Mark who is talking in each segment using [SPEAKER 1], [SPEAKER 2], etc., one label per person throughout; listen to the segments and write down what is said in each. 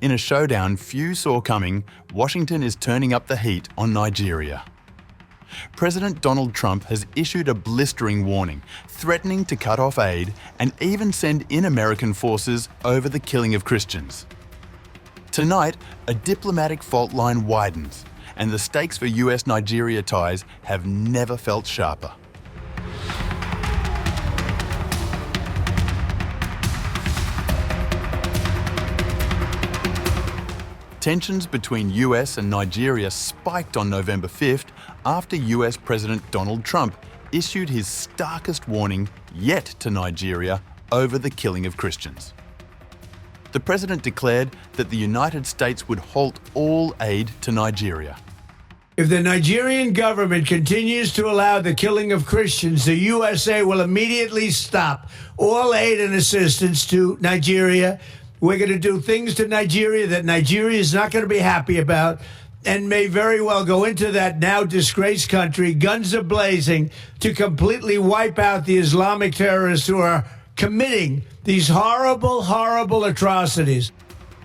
[SPEAKER 1] In a showdown few saw coming, Washington is turning up the heat on Nigeria. President Donald Trump has issued a blistering warning, threatening to cut off aid and even send in American forces over the killing of Christians. Tonight, a diplomatic fault line widens, and the stakes for US-Nigeria ties have never felt sharper. Tensions between US and Nigeria spiked on November 5th after US President Donald Trump issued his starkest warning yet to Nigeria over the killing of Christians. The president declared that the United States would halt all aid to Nigeria.
[SPEAKER 2] If the Nigerian government continues to allow the killing of Christians, the USA will immediately stop all aid and assistance to Nigeria. We're going to do things to Nigeria that Nigeria is not going to be happy about and may very well go into that now disgraced country, guns a-blazing, to completely wipe out the Islamic terrorists who are committing these horrible, horrible atrocities.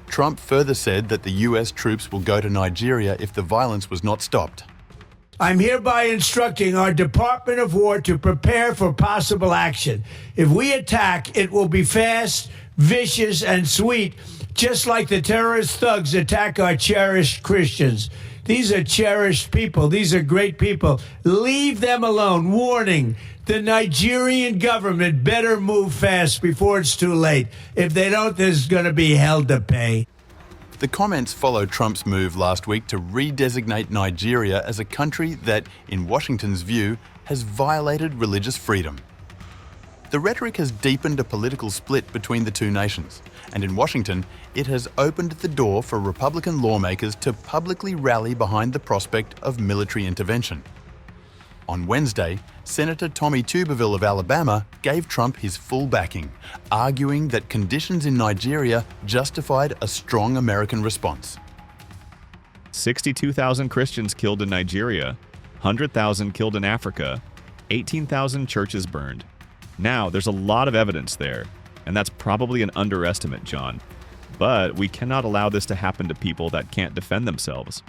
[SPEAKER 1] Trump further said that the US troops will go to Nigeria if the violence was not stopped.
[SPEAKER 2] I'm hereby instructing our Department of War to prepare for possible action. If we attack, it will be fast, vicious, and sweet, just like the terrorist thugs attack our cherished Christians. These are cherished people. These are great people. Leave them alone. Warning, the Nigerian government better move fast before it's too late. If they don't, there's going to be hell to pay.
[SPEAKER 1] The comments follow Trump's move last week to redesignate Nigeria as a country that, in Washington's view, has violated religious freedom. The rhetoric has deepened a political split between the two nations, and in Washington, it has opened the door for Republican lawmakers to publicly rally behind the prospect of military intervention. On Wednesday, Senator Tommy Tuberville of Alabama gave Trump his full backing, arguing that conditions in Nigeria justified a strong American response.
[SPEAKER 3] 62,000 Christians killed in Nigeria, 100,000 killed in Africa, 18,000 churches burned. Now, there's a lot of evidence there, and that's probably an underestimate, John. But we cannot allow this to happen to people that can't defend themselves.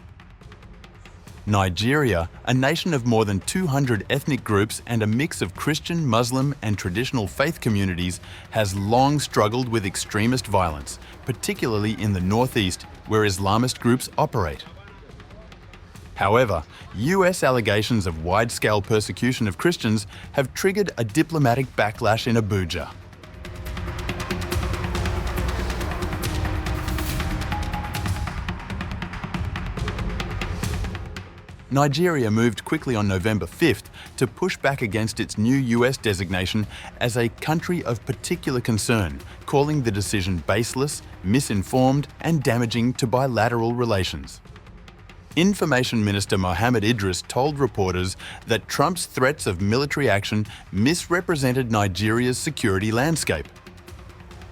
[SPEAKER 1] Nigeria, a nation of more than 200 ethnic groups and a mix of Christian, Muslim, and traditional faith communities, has long struggled with extremist violence, particularly in the northeast, where Islamist groups operate. However, US allegations of wide-scale persecution of Christians have triggered a diplomatic backlash in Abuja. Nigeria moved quickly on November 5th to push back against its new US designation as a country of particular concern, calling the decision baseless, misinformed, and damaging to bilateral relations. Information Minister Mohammed Idris told reporters that Trump's threats of military action misrepresented Nigeria's security landscape.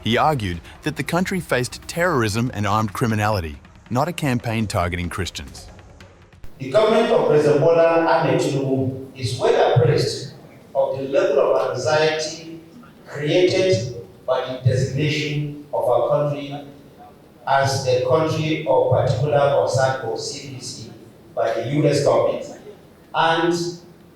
[SPEAKER 1] He argued that the country faced terrorism and armed criminality, not a campaign targeting Christians.
[SPEAKER 4] The government of President Tinubu is well apprised of the level of anxiety created by the designation of our country as a country of particular concern or CPC by the US government and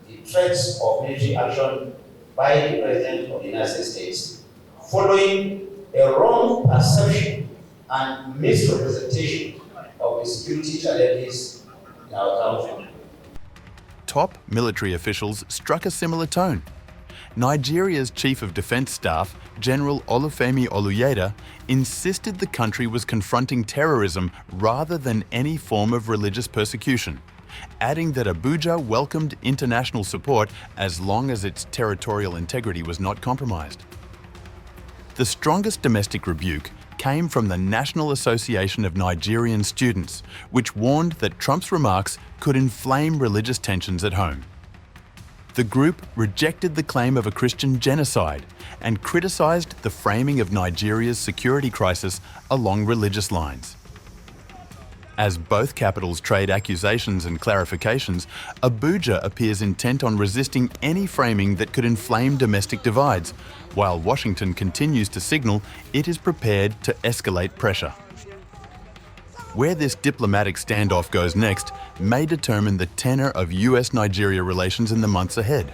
[SPEAKER 4] the threats of military action by the President of the United States following a wrong perception and misrepresentation of the security challenges in our country.
[SPEAKER 1] Top military officials struck a similar tone. Nigeria's Chief of Defence Staff, General Olufemi Oluyeda, insisted the country was confronting terrorism rather than any form of religious persecution, adding that Abuja welcomed international support as long as its territorial integrity was not compromised. The strongest domestic rebuke came from the National Association of Nigerian Students, which warned that Trump's remarks could inflame religious tensions at home. The group rejected the claim of a Christian genocide and criticised the framing of Nigeria's security crisis along religious lines. As both capitals trade accusations and clarifications, Abuja appears intent on resisting any framing that could inflame domestic divides, while Washington continues to signal it is prepared to escalate pressure. Where this diplomatic standoff goes next may determine the tenor of US-Nigeria relations in the months ahead.